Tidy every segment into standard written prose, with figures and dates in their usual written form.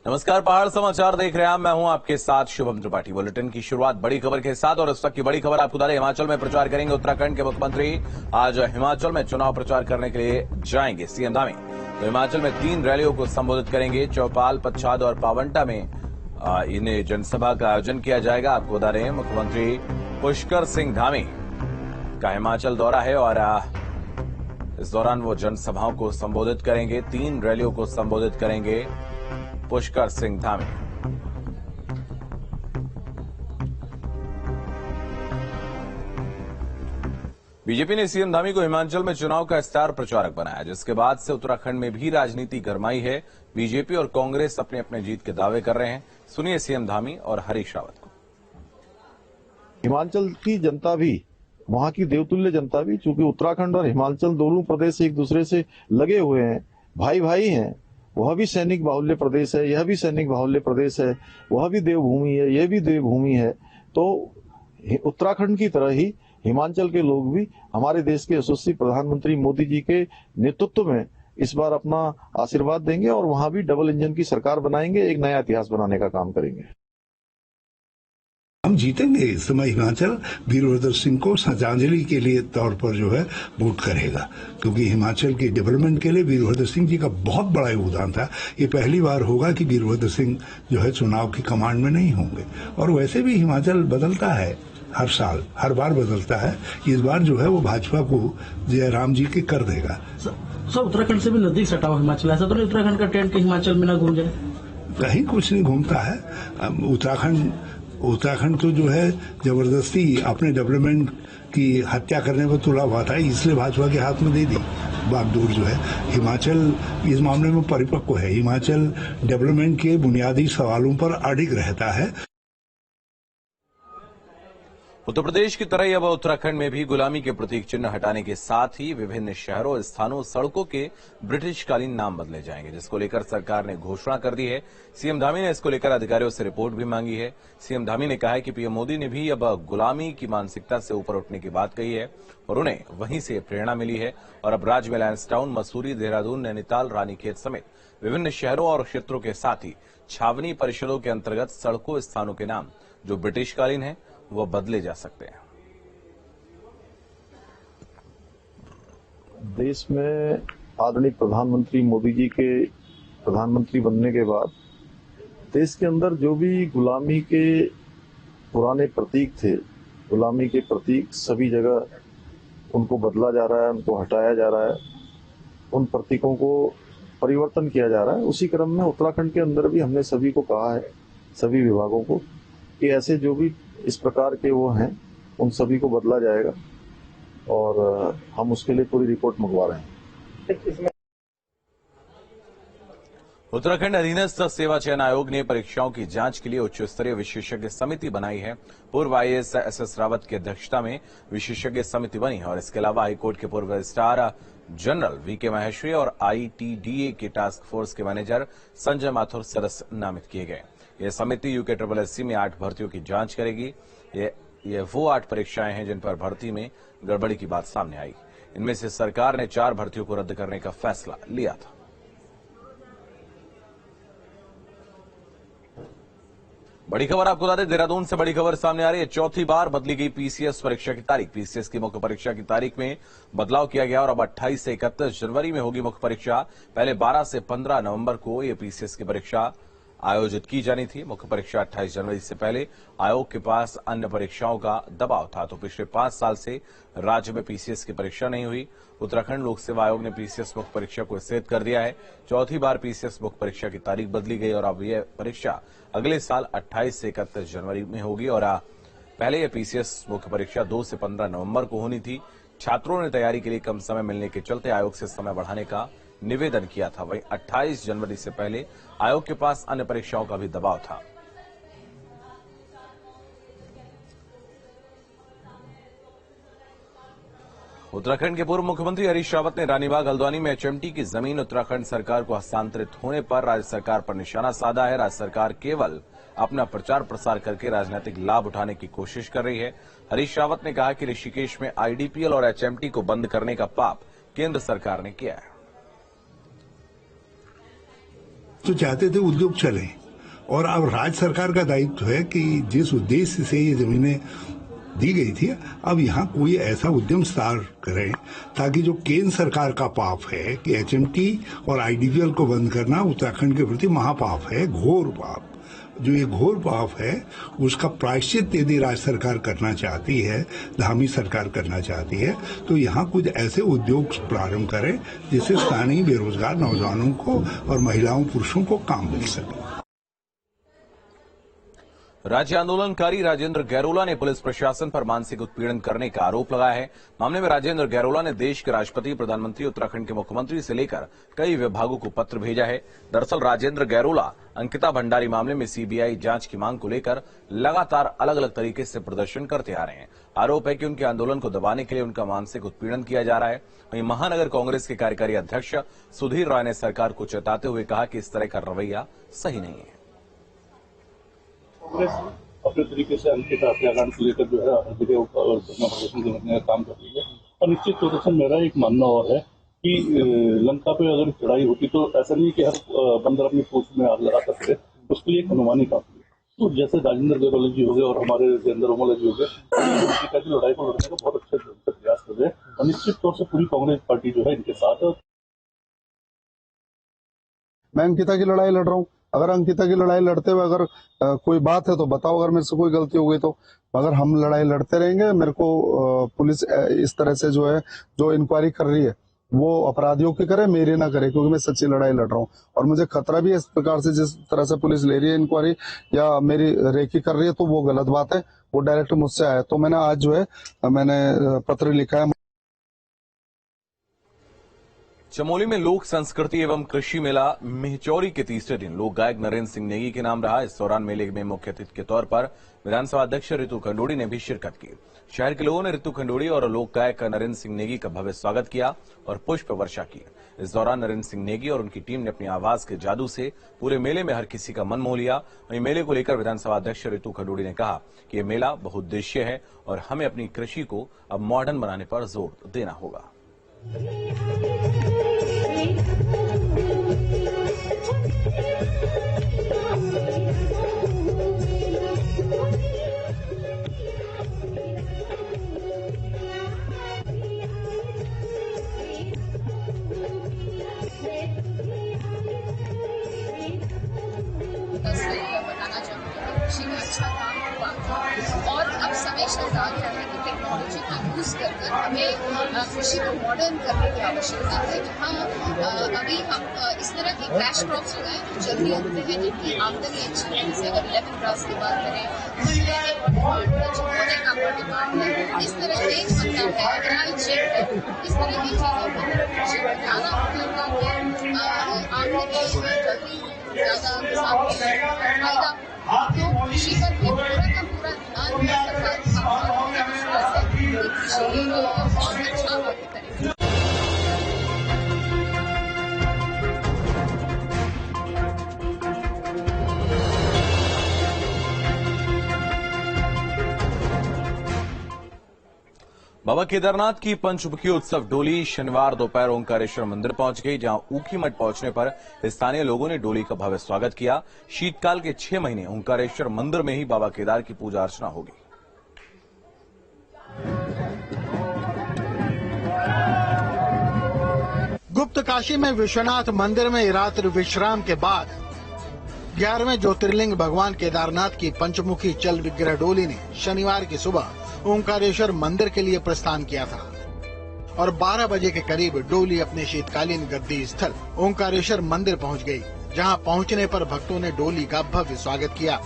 नमस्कार, पहाड़ समाचार देख रहे हैं आप। मैं हूं आपके साथ शुभम त्रिपाठी। बुलेटिन की शुरुआत बड़ी खबर के साथ और इस वक्त की बड़ी खबर आपको बता दें, हिमाचल में प्रचार करेंगे उत्तराखंड के मुख्यमंत्री। आज हिमाचल में चुनाव प्रचार करने के लिए जाएंगे सीएम धामी। तो हिमाचल में 3 रैलियों को संबोधित करेंगे। चौपाल, पच्छाद और पावंटा में इन्हें जनसभा का आयोजन किया जाएगा। आपको बता रहे हैं मुख्यमंत्री पुष्कर सिंह धामी का हिमाचल दौरा है और इस दौरान वो जनसभाओं को संबोधित करेंगे। 3 रैलियों को संबोधित करेंगे पुष्कर सिंह धामी। बीजेपी ने सीएम धामी को हिमाचल में चुनाव का स्टार प्रचारक बनाया, जिसके बाद से उत्तराखंड में भी राजनीति गरमाई है। बीजेपी और कांग्रेस अपने अपने जीत के दावे कर रहे हैं। सुनिए सीएम धामी और हरीश रावत को। हिमाचल की जनता भी, वहां की देवतुल्य जनता भी, चूंकि उत्तराखंड और हिमाचल दोनों प्रदेश एक दूसरे से लगे हुए हैं, भाई भाई हैं। वह भी सैनिक बाहुल्य प्रदेश है, यह भी सैनिक बाहुल्य प्रदेश है, वह भी देवभूमि है, यह भी देवभूमि है। तो उत्तराखंड की तरह ही हिमाचल के लोग भी हमारे देश के यशस्वी प्रधानमंत्री मोदी जी के नेतृत्व में इस बार अपना आशीर्वाद देंगे और वहां भी डबल इंजन की सरकार बनाएंगे, एक नया इतिहास बनाने का काम करेंगे। हम जीतेंगे। इस समय हिमाचल वीरभद्र सिंह को श्रद्धांजलि के लिए तौर पर जो है वोट करेगा, क्योंकि हिमाचल के डेवलपमेंट के लिए वीरभद्र सिंह जी का बहुत बड़ा योगदान था। ये पहली बार होगा कि वीरभद्र सिंह जो है चुनाव की कमांड में नहीं होंगे। और वैसे भी हिमाचल बदलता है हर साल, हर बार बदलता है। इस बार जो है वो भाजपा को जयराम जी के कर देगा। सर, उत्तराखंड से भी नजदीक सटा हुआ हिमाचल, ऐसा तो नहीं उत्तराखंड का ट्रेंड हिमाचल में ना घूम जाए? कहीं कुछ नहीं घूमता है। उत्तराखंड तो जो है जबरदस्ती अपने डेवलपमेंट की हत्या करने पर तुला हुआ था, इसलिए भाजपा के हाथ में दे दी बागडोर जो है। हिमाचल इस मामले में परिपक्व है। हिमाचल डेवलपमेंट के बुनियादी सवालों पर अडिग रहता है। उत्तर प्रदेश की तरह ही अब उत्तराखंड में भी गुलामी के प्रतीक चिन्ह हटाने के साथ ही विभिन्न शहरों, स्थानों, सड़कों के ब्रिटिशकालीन नाम बदले जाएंगे, जिसको लेकर सरकार ने घोषणा कर दी है। सीएम धामी ने इसको लेकर अधिकारियों से रिपोर्ट भी मांगी है। सीएम धामी ने कहा है कि पीएम मोदी ने भी अब गुलामी की मानसिकता से ऊपर उठने की बात कही है और उन्हें वहीं से प्रेरणा मिली है और अब राज्य में लैंसडाउन, मसूरी, देहरादून, नैनीताल, रानीखेत समेत विभिन्न शहरों और क्षेत्रों के साथ ही छावनी परिषदों के अंतर्गत सड़कों, स्थानों के नाम जो ब्रिटिशकालीन है वो बदले जा सकते हैं। देश में आदरणीय प्रधानमंत्री मोदी जी के प्रधानमंत्री बनने के बाद देश के अंदर जो भी गुलामी के पुराने प्रतीक थे, गुलामी के प्रतीक सभी जगह उनको बदला जा रहा है, उनको हटाया जा रहा है, उन प्रतीकों को परिवर्तन किया जा रहा है। उसी क्रम में उत्तराखंड के अंदर भी हमने सभी को कहा है, सभी विभागों को, कि ऐसे जो भी इस प्रकार के वो हैं उन सभी को बदला जाएगा और हम उसके लिए पूरी रिपोर्ट मंगवा रहे हैं। उत्तराखंड अधीनस्थ सेवा चयन आयोग ने परीक्षाओं की जांच के लिए उच्च स्तरीय विशेषज्ञ समिति बनाई है। पूर्व आईएएस एसएस रावत की अध्यक्षता में विशेषज्ञ समिति बनी है और इसके अलावा हाईकोर्ट के पूर्व रजिस्ट्रार जनरल वीके महेश्वरी और आईटीडीए के टास्क फोर्स के मैनेजर संजय माथुर सदस्य नामित किए गए। यह समिति यूके में 8 भर्तियों की जांच करेगी। ये वो 8 परीक्षाएं हैं जिन पर भर्ती में गड़बड़ी की बात सामने आई। इनमें से सरकार ने 4 भर्तियों को रद्द करने का फैसला लिया था। बड़ी खबर आपको बता दें, देहरादून से बड़ी खबर सामने आ रही है। चौथी बार बदली गई पीसीएस परीक्षा की तारीख। पीसीएस की मुख्य परीक्षा की तारीख में बदलाव किया गया और अब 28 से 31 जनवरी में होगी मुख्य परीक्षा। पहले 12 से 15 नवंबर को यह पीसीएस की परीक्षा आयोजित की जानी थी। मुख्य परीक्षा 28 जनवरी से पहले आयोग के पास अन्य परीक्षाओं का दबाव था, तो पिछले 5 साल से राज्य में पीसीएस की परीक्षा नहीं हुई। उत्तराखंड लोक सेवा आयोग ने पीसीएस मुख्य परीक्षा को स्थगित कर दिया है। चौथी बार पीसीएस मुख्य परीक्षा की तारीख बदली गई और अब यह परीक्षा अगले साल 28 से 31 जनवरी में होगी और पहले यह पीसीएस मुख्य परीक्षा 2 से 15 नवंबर को होनी थी। छात्रों ने तैयारी के लिए कम समय मिलने के चलते आयोग से समय बढ़ाने का निवेदन किया था। वहीं 28 जनवरी से पहले आयोग के पास अन्य परीक्षाओं का भी दबाव था। उत्तराखंड के पूर्व मुख्यमंत्री हरीश रावत ने रानीबाग हल्द्वानी में एचएमटी की जमीन उत्तराखंड सरकार को हस्तांतरित होने पर राज्य सरकार पर निशाना साधा है। राज्य सरकार केवल अपना प्रचार प्रसार करके राजनीतिक लाभ उठाने की कोशिश कर रही है। हरीश रावत ने कहा कि ऋषिकेश में आईडीपीएल और एचएमटी को बंद करने का पाप केंद्र सरकार ने किया है। तो चाहते थे उद्योग चले, और अब राज्य सरकार का दायित्व है कि जिस उद्देश्य से ये जमीनें दी गई थी, अब यहाँ कोई ऐसा उद्यम स्टार्ट करें ताकि जो केंद्र सरकार का पाप है कि एचएमटी और आईडीवीएल को बंद करना उत्तराखंड के प्रति महापाप है, घोर पाप। जो ये घोर पाप है उसका प्रायश्चित यदि राज्य सरकार करना चाहती है, धामी सरकार करना चाहती है, तो यहाँ कुछ ऐसे उद्योग प्रारंभ करें जिससे स्थानीय बेरोजगार नौजवानों को और महिलाओं पुरुषों को काम मिल सके। राज्य आंदोलनकारी राजेंद्र गैरोला ने पुलिस प्रशासन पर मानसिक उत्पीड़न करने का आरोप लगाया है। मामले में राजेंद्र गैरोला ने देश के राष्ट्रपति, प्रधानमंत्री, उत्तराखंड के मुख्यमंत्री से लेकर कई विभागों को पत्र भेजा है। दरअसल राजेंद्र गैरोला अंकिता भंडारी मामले में सीबीआई जांच की मांग को लेकर लगातार अलग अलग तरीके से प्रदर्शन करते आ रहे हैं। आरोप है कि उनके आंदोलन को दबाने के लिए उनका मानसिक उत्पीड़न किया जा रहा है। वहीं महानगर कांग्रेस के कार्यकारी अध्यक्ष सुधीर राय ने सरकार को चेताते हुए कहा कि इस तरह का रवैया सही नहीं है। कांग्रेस अपने तरीके से अंकिता हत्याकांड को लेकर जो है हर जगह धरना प्रदर्शन करने का काम कर रही है, और निश्चित तौर से मेरा एक मानना और है कि लंका पे अगर चढ़ाई होती तो ऐसा नहीं कि हर बंदर अपनी पूंछ में आग लगा सकते, उसके लिए एक अनुमान ही काफी है। तो जैसे राजेंद्र गैरोला जी हो गए और हमारे जयेंद्र ओमला जी हो गए, अंकिता की लड़ाई को लड़ने का बहुत अच्छे प्रयास कर रहे हैं, और निश्चित तौर से पूरी कांग्रेस पार्टी जो है इनके साथ है। मैं अंकिता की लड़ाई लड़ रहा हूँ, अगर अंकिता की लड़ाई लड़ते हुए अगर कोई बात है तो बताओ, अगर मेरे से कोई गलती हो गई तो। अगर हम लड़ाई लड़ते रहेंगे, मेरे को पुलिस इस तरह से जो है जो इंक्वायरी कर रही है वो अपराधियों की करे, मेरी ना करे, क्योंकि मैं सच्ची लड़ाई लड़ रहा हूँ। और मुझे खतरा भी है इस प्रकार से, जिस तरह से पुलिस ले रही है इंक्वायरी या मेरी रेकी कर रही है, तो वो गलत बात है, वो डायरेक्ट मुझसे आया। तो मैंने आज जो है मैंने पत्र लिखा है। चमोली में लोक संस्कृति एवं कृषि मेला मेहचौरी के तीसरे दिन लोक गायक नरेंद्र सिंह नेगी के नाम रहा। इस दौरान मेले में मुख्य अतिथि के तौर पर विधानसभा अध्यक्ष ऋतु खंडूड़ी ने भी शिरकत की। शहर के लोगों ने ऋतु खंडूड़ी और लोक गायक नरेंद्र सिंह नेगी का भव्य स्वागत किया और पुष्प वर्षा की। इस दौरान नरेंद्र सिंह नेगी और उनकी टीम ने अपनी आवाज के जादू से पूरे मेले में हर किसी का मन मोह लिया। वहीं मेले को लेकर विधानसभा अध्यक्ष ऋतु खंडूड़ी ने कहा कि यह मेला बहुउद्देशीय है और हमें अपनी कृषि को अब मॉडर्न बनाने पर जोर देना होगा। बताना चाहूँगी कृषि में अच्छा काम हुआ, और अब समय चल रहा है कि टेक्नोलॉजी का यूज कर हमें कृषि को मॉडर्न करने की आवश्यकता है। जहाँ अभी हम इस तरह की क्रैश क्रॉप्स उगाएं जो जल्दी उगते हैं, जिनकी आमदनी अच्छी है, जैसे अगर लेमन ग्रास की बात करें, चिकोरे का डिमांड है, इस तरह तेज पत्ता है, इलायची है, इस तरह की चीजें कृषि को ज़्यादा आमदनी जल्दी ज्यादा किसान को फायदा, तो कृषि पर भी पूरा का पूरा ध्यान सरकार कृषि बहुत अच्छा वक्त करेगी। बाबा केदारनाथ की पंचमुखी उत्सव डोली शनिवार दोपहर ओंकारेश्वर मंदिर पहुंच गई, जहां ऊखीमठ पहुंचने पर स्थानीय लोगों ने डोली का भव्य स्वागत किया। शीतकाल के 6 महीने ओंकारेश्वर मंदिर में ही बाबा केदार की पूजा अर्चना होगी। गुप्त काशी में विश्वनाथ मंदिर में रात्रि विश्राम के बाद 11वें ज्योतिर्लिंग भगवान केदारनाथ की पंचमुखी चल विग्रह डोली ने शनिवार की सुबह ओंकारेश्वर मंदिर के लिए प्रस्थान किया था और 12 बजे के करीब डोली अपने शीतकालीन गद्दी स्थल ओंकारेश्वर मंदिर पहुंच गई, जहां पहुंचने पर भक्तों ने डोली का भव्य स्वागत किया।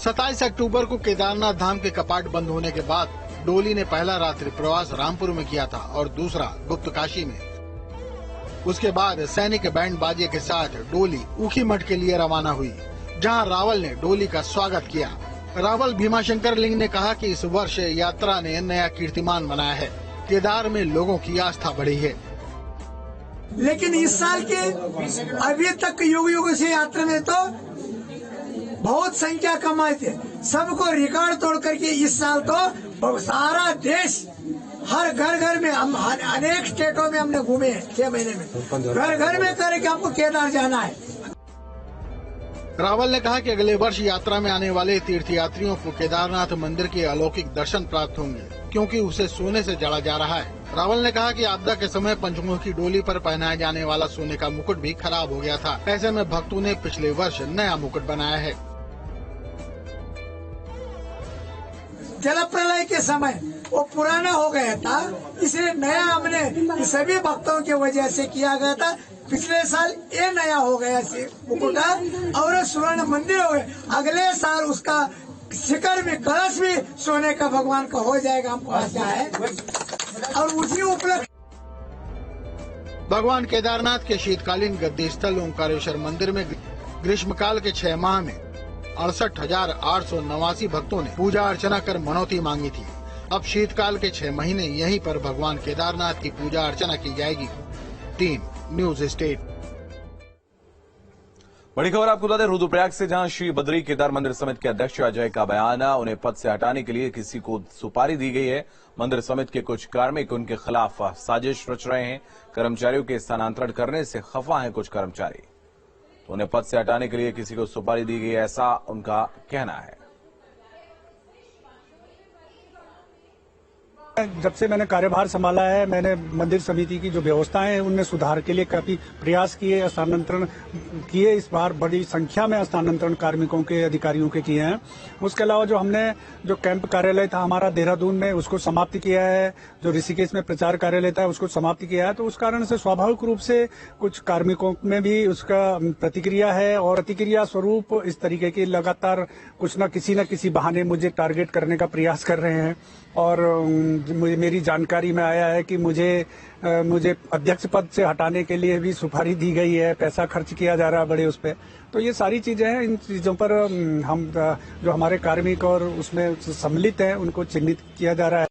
27 अक्टूबर को केदारनाथ धाम के कपाट बंद होने के बाद डोली ने पहला रात्रि प्रवास रामपुर में किया था और दूसरा गुप्त काशी में। उसके बाद सैनिक बैंड बाजे के साथ डोली ऊखीमठ के लिए रवाना हुई, जहां रावल ने डोली का स्वागत किया। रावल भीमाशंकर लिंग ने कहा कि इस वर्ष यात्रा ने नया कीर्तिमान बनाया है, केदार में लोगों की आस्था बढ़ी है। लेकिन इस साल के अभी तक युग युग से यात्रा में तो बहुत संख्या कम आए थे, सबको रिकॉर्ड तोड़ करके इस साल तो सारा देश हर घर घर में हम अनेक स्टेटों में हमने घूमे 6 महीने में, घर घर में करके हमको केदार जाना है। रावल ने कहा कि अगले वर्ष यात्रा में आने वाले तीर्थयात्रियों को केदारनाथ मंदिर के अलौकिक दर्शन प्राप्त होंगे, क्योंकि उसे सोने से जड़ा जा रहा है। रावल ने कहा कि आपदा के समय पंचमुखी डोली पर पहनाए जाने वाला सोने का मुकुट भी खराब हो गया था। ऐसे में भक्तों ने पिछले वर्ष नया मुकुट बनाया है। जल प्रलय के समय वो पुराना हो गया था, इसलिए नया हमने सभी भक्तों की वजह से किया गया था। पिछले साल ये नया हो गया मुकुट और स्वर्ण मंदिर हो गया। अगले साल उसका शिखर भी, कलश भी सोने का भगवान का हो जाएगा, हमको आशा है। और उसी उपलक्ष्य भगवान केदारनाथ के शीतकालीन गद्दी स्थल ओंकारेश्वर मंदिर में ग्रीष्मकाल के 6 माह में 68,889 भक्तों ने पूजा अर्चना कर मनौती मांगी थी। अब शीतकाल के 6 महीने यहीं पर भगवान केदारनाथ की पूजा अर्चना की जाएगी। Team news state. बड़ी खबर आपको बता दें रुद्रप्रयाग से, जहां श्री बद्री केदार मंदिर समिति के अध्यक्ष अजय का बयान, उन्हें पद से हटाने के लिए किसी को सुपारी दी गई है। मंदिर समिति के कुछ कार्मिक उनके खिलाफ साजिश रच रहे हैं। कर्मचारियों के स्थानांतरण करने से खफा हैं कुछ कर्मचारी, तो उन्हें पद से हटाने के लिए किसी को सुपारी दी गई, ऐसा उनका कहना है। जब से मैंने कार्यभार संभाला है, मैंने मंदिर समिति की जो व्यवस्थाएं हैं उनमें सुधार के लिए काफी प्रयास किए, स्थानांतरण किए। इस बार बड़ी संख्या में स्थानांतरण कार्मिकों के, अधिकारियों के किए हैं। उसके अलावा जो हमने जो कैंप कार्यालय था हमारा देहरादून में, उसको समाप्त किया है। जो ऋषिकेश में प्रचार कार्यालय था उसको समाप्त किया है। तो उस कारण से स्वाभाविक रूप से कुछ कार्मिकों में भी उसका प्रतिक्रिया है, और प्रतिक्रिया स्वरूप इस तरीके की लगातार कुछ न किसी बहाने मुझे टारगेट करने का प्रयास कर रहे हैं। और मेरी जानकारी में आया है कि मुझे अध्यक्ष पद से हटाने के लिए भी सुपारी दी गई है, पैसा खर्च किया जा रहा है बड़े उस पे। तो ये सारी चीजें हैं, इन चीजों पर हम जो हमारे कार्मिक और उसमें सम्मिलित हैं उनको चिन्हित किया जा रहा है।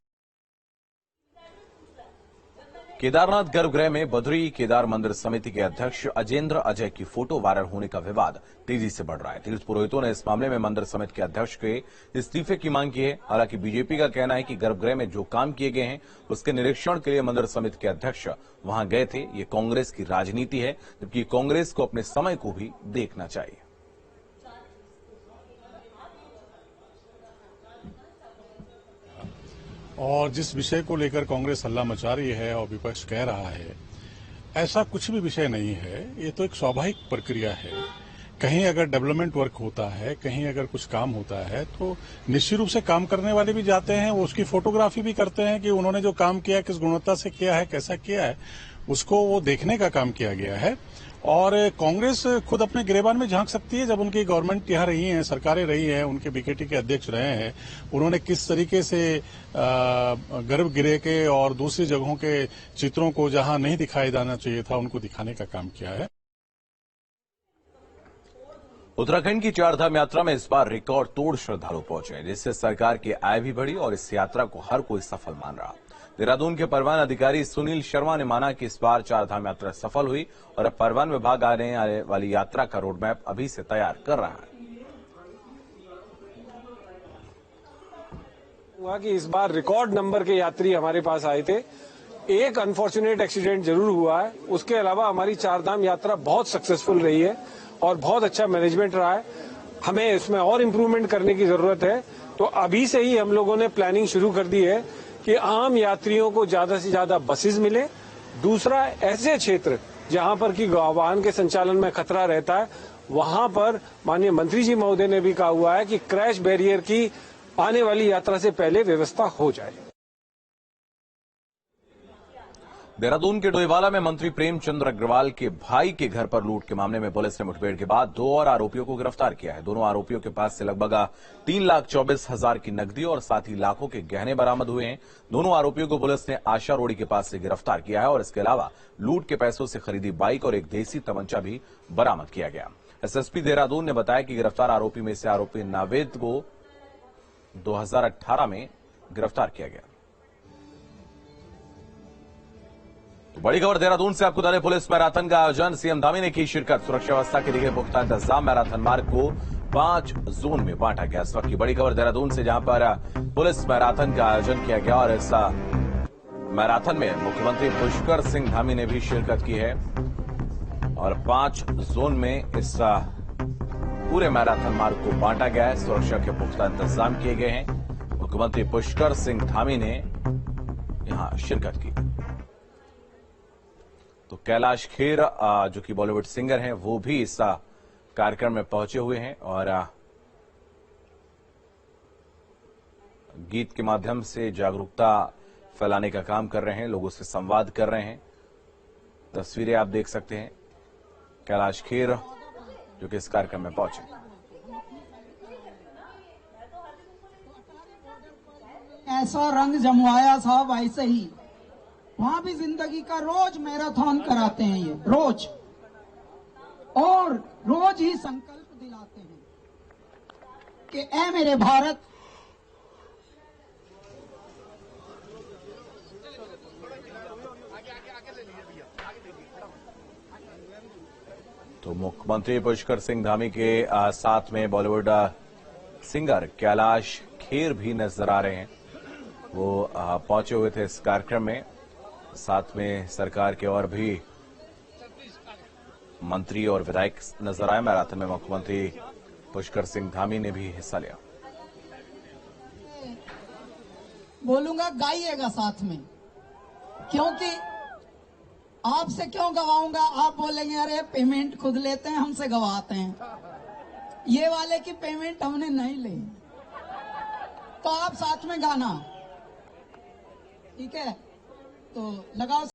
केदारनाथ गर्भगृह में बद्री केदार मंदिर समिति के अध्यक्ष अजेंद्र अजय की फोटो वायरल होने का विवाद तेजी से बढ़ रहा है। तीर्थ पुरोहितों ने इस मामले में मंदिर समिति के अध्यक्ष के इस्तीफे की मांग की है। हालांकि बीजेपी का कहना है कि गर्भगृह में जो काम किए गए हैं उसके निरीक्षण के लिए मंदिर समिति के अध्यक्ष वहां गए थे। ये कांग्रेस की राजनीति है, जबकि कांग्रेस को अपने समय को भी देखना चाहिए। और जिस विषय को लेकर कांग्रेस हल्ला मचा रही है और विपक्ष कह रहा है, ऐसा कुछ भी विषय नहीं है। ये तो एक स्वाभाविक प्रक्रिया है। कहीं अगर डेवलपमेंट वर्क होता है, कहीं अगर कुछ काम होता है, तो निश्चित रूप से काम करने वाले भी जाते हैं, वो उसकी फोटोग्राफी भी करते हैं कि उन्होंने जो काम किया किस गुणवत्ता से किया है, कैसा किया है, उसको वो देखने का काम किया गया है। और कांग्रेस खुद अपने गिरेबान में झांक सकती है। जब उनकी गवर्नमेंट यहाँ रही है, सरकारें रही हैं, उनके बीकेटी के अध्यक्ष रहे हैं, उन्होंने किस तरीके से गर्भगृह के और दूसरी जगहों के चित्रों को जहां नहीं दिखाया जाना चाहिए था उनको दिखाने का काम किया है। उत्तराखंड की चारधाम यात्रा में इस बार रिकॉर्ड तोड़ श्रद्धालु पहुंचे, जिससे सरकार की आय भी बढ़ी और इस यात्रा को हर कोई सफल मान रहा। देहरादून के परिवहन अधिकारी सुनील शर्मा ने माना कि इस बार चारधाम यात्रा सफल हुई और अब परिवहन विभाग आने वाली यात्रा का रोडमैप अभी से तैयार कर रहा है। हुआ कि इस बार रिकॉर्ड नंबर के यात्री हमारे पास आए थे। एक अनफॉर्चुनेट एक्सीडेंट जरूर हुआ है, उसके अलावा हमारी चारधाम यात्रा बहुत सक्सेसफुल रही है और बहुत अच्छा मैनेजमेंट रहा है। हमें इसमें और इम्प्रूवमेंट करने की जरूरत है। तो अभी से ही हम लोगों ने प्लानिंग शुरू कर दी है कि आम यात्रियों को ज्यादा से ज्यादा बसेस मिले। दूसरा, ऐसे क्षेत्र जहां पर कि वाहन के संचालन में खतरा रहता है, वहां पर माननीय मंत्री जी महोदय ने भी कहा हुआ है कि क्रैश बैरियर की आने वाली यात्रा से पहले व्यवस्था हो जाए। देहरादून के डोईवाला में मंत्री प्रेमचंद अग्रवाल के भाई के घर पर लूट के मामले में पुलिस ने मुठभेड़ के बाद 2 और आरोपियों को गिरफ्तार किया है। दोनों आरोपियों के पास से लगभग 3,24,000 की नकदी और साथ ही लाखों के गहने बरामद हुए हैं। दोनों आरोपियों को पुलिस ने आशा रोड़ी के पास से गिरफ्तार किया है और इसके अलावा लूट के पैसों से खरीदी बाइक और एक देसी तमंचा भी बरामद किया गया। एसएसपी देहरादून ने बताया कि गिरफ्तार आरोपी में से आरोपी नावेद को 2018 में गिरफ्तार किया गया। तो बड़ी खबर देहरादून से आपको बता दें, पुलिस मैराथन का आयोजन, सीएम धामी ने की शिरकत। सुरक्षा व्यवस्था के लिए पुख्ता इंतजाम। मैराथन मार्ग को 5 जोन में बांटा गया। इस वक्त की बड़ी खबर देहरादून से, जहां पर पुलिस मैराथन का आयोजन किया गया और इस मैराथन में मुख्यमंत्री पुष्कर सिंह धामी ने भी शिरकत की है और 5 जोन में इस पूरे मैराथन मार्ग को बांटा गया है। सुरक्षा के पुख्ता इंतजाम किए गए हैं। मुख्यमंत्री पुष्कर सिंह धामी ने यहां शिरकत की। तो कैलाश खेर जो कि बॉलीवुड सिंगर हैं, वो भी इस कार्यक्रम में पहुंचे हुए हैं और गीत के माध्यम से जागरूकता फैलाने का काम कर रहे हैं, लोगों से संवाद कर रहे हैं। तस्वीरें आप देख सकते हैं कैलाश खेर जो कि इस कार्यक्रम में पहुंचे। ऐसा रंग जमवाया साहब, ऐसे ही वहां भी जिंदगी का रोज मैराथन कराते हैं ये, रोज, और रोज ही संकल्प दिलाते हैं कि ऐ मेरे भारत। तो मुख्यमंत्री पुष्कर सिंह धामी के साथ में बॉलीवुड सिंगर कैलाश खेर भी नजर आ रहे हैं। वो पहुंचे हुए थे इस कार्यक्रम में। साथ में सरकार के और भी मंत्री और विधायक नजर आए। मैराथन में मुख्यमंत्री पुष्कर सिंह धामी ने भी हिस्सा लिया। बोलूंगा गाइएगा साथ में, क्योंकि आपसे क्यों गवाऊंगा। आप बोलेंगे अरे पेमेंट खुद लेते हैं, हमसे गवाते हैं। ये वाले की पेमेंट हमने नहीं ली, तो आप साथ में गाना, ठीक है? तो लगाओ।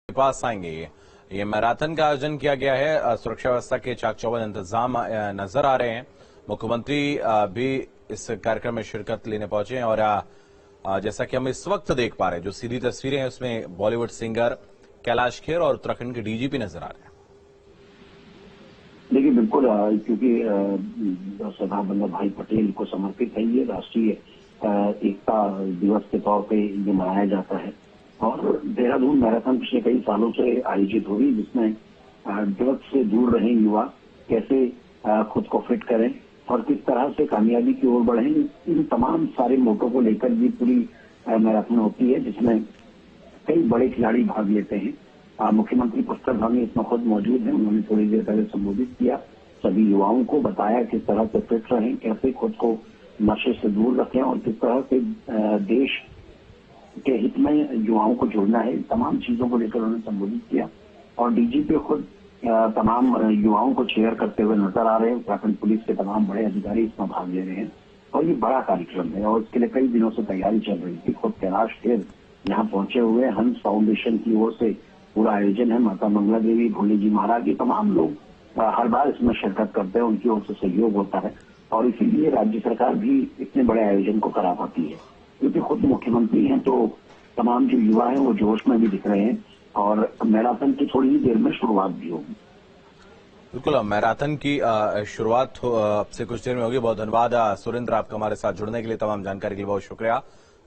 पास आएंगे। ये मैराथन का आयोजन किया गया है। सुरक्षा व्यवस्था के चाक चौबंद इंतजाम नजर आ रहे हैं। मुख्यमंत्री भी इस कार्यक्रम में शिरकत लेने पहुंचे हैं और जैसा कि हम इस वक्त देख पा रहे हैं, जो सीधी तस्वीरें हैं उसमें बॉलीवुड सिंगर कैलाश खेर और उत्तराखंड के डीजीपी नजर आ रहे हैं। देखिए बिल्कुल, क्योंकि सरदार वल्लभ भाई पटेल को समर्पित है ये राष्ट्रीय एकता दिवस के तौर पे ये मनाया जाता है। और देहरादून मैराथन पिछले कई सालों से आयोजित हो रही, जिसमें ड्रग्स से दूर रहें युवा, कैसे खुद को फिट करें और किस तरह से कामयाबी की ओर बढ़ें, इन तमाम सारे मोटो को लेकर ये पूरी मैराथन होती है, जिसमें कई बड़े खिलाड़ी भाग लेते हैं। मुख्यमंत्री पुष्कर धामी इसमें खुद मौजूद हैं। उन्होंने थोड़ी देर पहले संबोधित किया, सभी युवाओं को बताया किस तरह से फिट रहें, कैसे खुद को नशे से दूर रखें और किस तरह से देश के हित में युवाओं को जोड़ना है। तमाम चीजों को लेकर उन्होंने संबोधित किया और डीजीपी खुद तमाम युवाओं को चेयर करते हुए नजर आ रहे हैं। उत्तराखंड पुलिस के तमाम बड़े अधिकारी इसमें भाग ले रहे हैं और ये बड़ा कार्यक्रम है और इसके लिए कई दिनों से तैयारी चल रही थी। खुद कैलाश खेर यहाँ पहुंचे हुए, हंस फाउंडेशन की ओर से पूरा आयोजन है। माता मंगला देवी, भोले जी महाराज, ये तमाम लोग हर बार इसमें शिरकत करते हैं, उनकी ओर से सहयोग होता है और इसीलिए राज्य सरकार भी इतने बड़े आयोजन को करा पाती है। क्योंकि खुद मुख्यमंत्री हैं तो तमाम जो युवा हैं वो जोश में भी दिख रहे हैं और मैराथन की थोड़ी ही देर में शुरुआत भी होगी। बिल्कुल, मैराथन की शुरुआत अब से कुछ देर में होगी। बहुत धन्यवाद सुरेंद्र, आपका हमारे साथ जुड़ने के लिए, तमाम जानकारी के लिए बहुत शुक्रिया।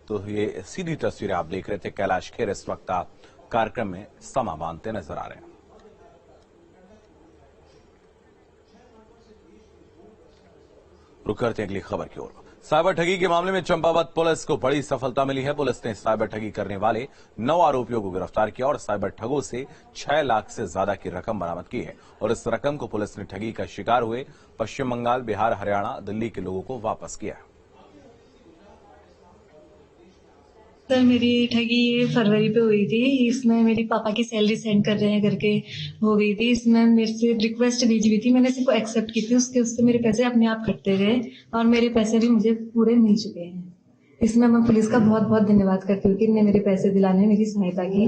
तो ये सीधी तस्वीरें आप देख रहे थे। कैलाश खेर इस वक्त कार्यक्रम में समा बांधते नजर आ रहे हैं। रुक करते हैं अगली खबर की ओर। साइबर ठगी के मामले में चंपावत पुलिस को बड़ी सफलता मिली है। पुलिस ने साइबर ठगी करने वाले 9 आरोपियों को गिरफ्तार किया और साइबर ठगों से 6 लाख से ज्यादा की रकम बरामद की है और इस रकम को पुलिस ने ठगी का शिकार हुए पश्चिम बंगाल, बिहार, हरियाणा, दिल्ली के लोगों को वापस किया है। सर, मेरी ठगी फरवरी पे हुई थी। इसमें मेरी पापा की सैलरी सेंड कर रहे हैं करके हो गई थी। इसमें मेरे से रिक्वेस्ट भेजी हुई थी, मैंने सिर्फ एक्सेप्ट की थी। उससे मेरे पैसे अपने आप कटते गए और मेरे पैसे भी मुझे पूरे मिल चुके हैं। इसमें मैं पुलिस का बहुत बहुत धन्यवाद करती हूँ कि इन्होंने मेरे पैसे दिलाने में मेरी सहायता की।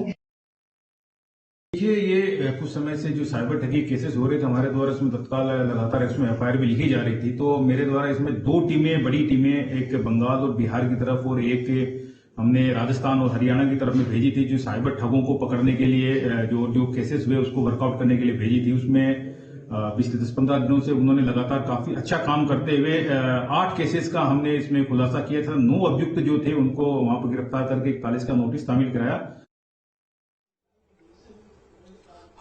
देखिए, ये कुछ समय से जो साइबर ठगी केसेस हो रहे थे हमारे द्वारा, इसमें तत्काल लगातार इसमें एफआईआर भी लिखी जा रही थी। तो मेरे द्वारा इसमें 2 टीमें, बड़ी टीमें, एक बंगाल और बिहार की तरफ और एक हमने राजस्थान और हरियाणा की तरफ में भेजी थी, जो साइबर ठगों को पकड़ने के लिए जो केसेस हुए उसको वर्कआउट करने के लिए भेजी थी। उसमें पिछले 10-15 दिनों से उन्होंने लगातार काफी अच्छा काम करते हुए 8 केसेस का हमने इसमें खुलासा किया था। 9 अभियुक्त जो थे उनको वहां पर गिरफ्तार करके 41 का नोटिस तामील कराया।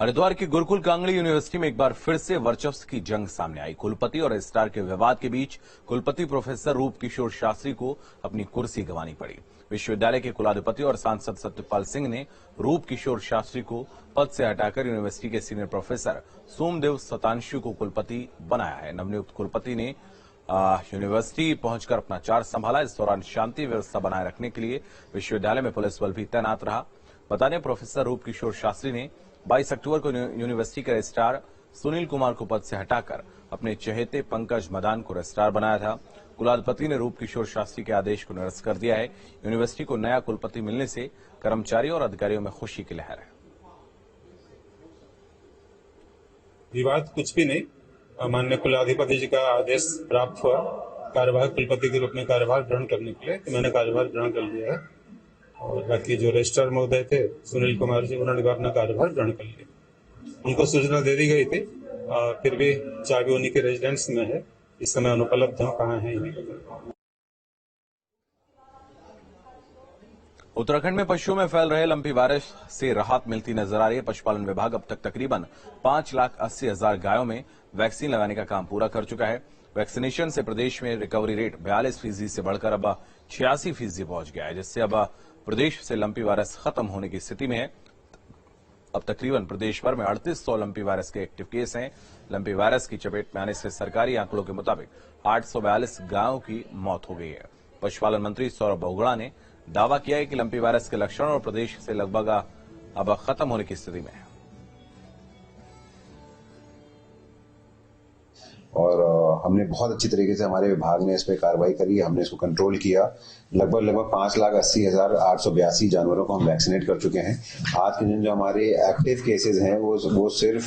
हरिद्वार की गुरुकुल कांगड़ी यूनिवर्सिटी में एक बार फिर से वर्चस्व की जंग सामने आई। कुलपति और रजिस्ट्रार के विवाद के बीच कुलपति प्रोफेसर रूप किशोर शास्त्री को अपनी कुर्सी गंवानी पड़ी। विश्वविद्यालय के कुलाधिपति और सांसद सत्यपाल सिंह ने रूप किशोर शास्त्री को पद से हटाकर यूनिवर्सिटी के सीनियर प्रोफेसर सोमदेव शतांशु को कुलपति बनाया है। नवनियुक्त कुलपति ने यूनिवर्सिटी पहुंचकर अपना चार्ज संभाला। इस दौरान शांति व्यवस्था बनाए रखने के लिए विश्वविद्यालय में पुलिस बल भी तैनात रहा। बता दें, प्रोफेसर रूप किशोर शास्त्री ने 22 अक्टूबर को यूनिवर्सिटी के रजिस्ट्रार सुनील कुमार को पद से हटाकर अपने चहेते पंकज मदान को रजिस्ट्रार बनाया था। कुलाधिपति ने रूप किशोर शास्त्री के आदेश को निरस्त कर दिया है। यूनिवर्सिटी को नया कुलपति मिलने से कर्मचारियों और अधिकारियों में खुशी की लहर है। विवाद कुछ भी नहीं, माननीय कुलाधिपति जी का आदेश प्राप्त हुआ कार्यवाहक कुलपति के रूप में कार्यभार ग्रहण करने के लिए, तो मैंने कार्यभार ग्रहण कर लिया है। और बाकी जो रजिस्ट्रार महोदय थे सुनील कुमार जी, उन्होंने अपना कार्यभार ग्रहण कर लिया। उनको सूचना दे दी गई थी, फिर भी चाबी उन्हीं के रेजिडेंस में है। इस समय अनुपलब्ध हैं, कहाँ हैं ये। उत्तराखंड में पशुओं में फैल रहे लंपी वायरस से राहत मिलती नजर आ रही है। पशुपालन विभाग अब तक तकरीबन 5,80,000 गायों में वैक्सीन लगाने का काम पूरा कर चुका है। वैक्सीनेशन से प्रदेश में रिकवरी रेट 42% से बढ़कर अब 86% पहुंच गया है, जिससे अब प्रदेश से लंपी वायरस खत्म होने की स्थिति में है। अब तकरीबन प्रदेश भर में 3800 लंपी वायरस के एक्टिव केस हैं। लंपी वायरस की चपेट में आने से सरकारी आंकड़ों के मुताबिक 842 गायों की मौत हो गई है। पशुपालन मंत्री सौरभ बहुगुणा ने दावा किया है कि लंपी वायरस के लक्षण और प्रदेश से लगभग अब खत्म होने की स्थिति में है। और हमने बहुत अच्छी तरीके से हमारे विभाग ने इस पर कार्रवाई करी, हमने इसको कंट्रोल किया। लगभग 5,80,882 जानवरों को हम वैक्सीनेट कर चुके हैं। आज के दिन जो हमारे एक्टिव केसेस हैं वो सिर्फ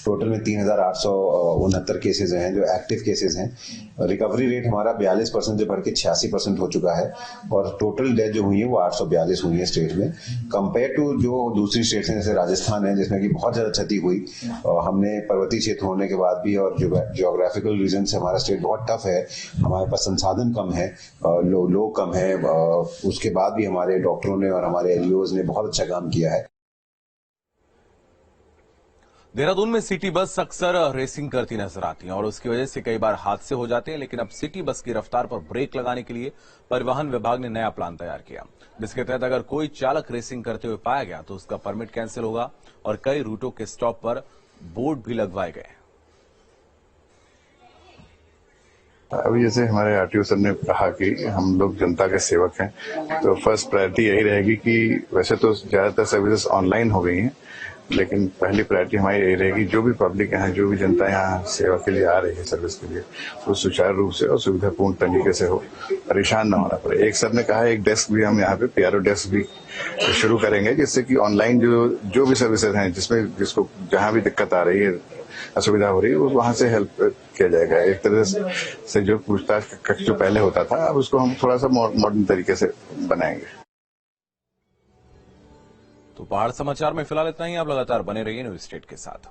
टोटल में 3,869 केसेस हैं जो एक्टिव केसेस हैं। रिकवरी रेट हमारा 42% से बढ़ के 86% हो चुका है और टोटल डेथ जो हुई है वो 842 हुई है स्टेट में। कंपेयर टू जो दूसरी स्टेट्स हैं जैसे राजस्थान है जिसमें कि बहुत ज्यादा क्षति हुई, हमने पर्वतीय क्षेत्र होने के बाद भी और ज्योग्राफिकल रीजन से हमारा स्टेट बहुत टफ है, हमारे पास संसाधन कम है, लोग कम है, उसके बाद भी हमारे डॉक्टरों ने और हमारे एलईओज ने बहुत अच्छा काम किया है। देहरादून में सिटी बस अक्सर रेसिंग करती नजर आती हैं और उसकी वजह से कई बार हादसे हो जाते हैं, लेकिन अब सिटी बस की रफ्तार पर ब्रेक लगाने के लिए परिवहन विभाग ने नया प्लान तैयार किया, जिसके तहत अगर कोई चालक रेसिंग करते हुए पाया गया तो उसका परमिट कैंसिल होगा और कई रूटों के स्टॉप पर बोर्ड भी लगवाए गए। अभी जैसे हमारे आरटीओ सर ने कहा कि हम लोग जनता के सेवक हैं, तो फर्स्ट प्रायोरिटी यही रहेगी कि वैसे तो ज्यादातर सर्विसेज ऑनलाइन हो गई हैं, लेकिन पहली प्रायोरिटी हमारी यही रहेगी, जो भी पब्लिक यहाँ, जो भी जनता यहाँ सेवा के लिए आ रही है, सर्विस के लिए, वो सुचारू रूप से और सुविधापूर्ण तरीके से हो, परेशान न होना पड़े। एक सर ने कहा एक डेस्क भी हम यहाँ पे पीआरओ डेस्क भी शुरू करेंगे, जिससे कि ऑनलाइन जो भी सर्विसेज हैं, जिसको जहाँ भी दिक्कत आ रही है, असुविधा हो रही है, वहां से हेल्प किया जाएगा। एक तरह से जो पूछताछ कक्ष जो पहले होता था, अब उसको हम थोड़ा सा मॉडर्न तरीके से बनाएंगे। तो पहाड़ समाचार में फिलहाल इतना ही। आप लगातार बने रहिए न्यूज स्टेट के साथ।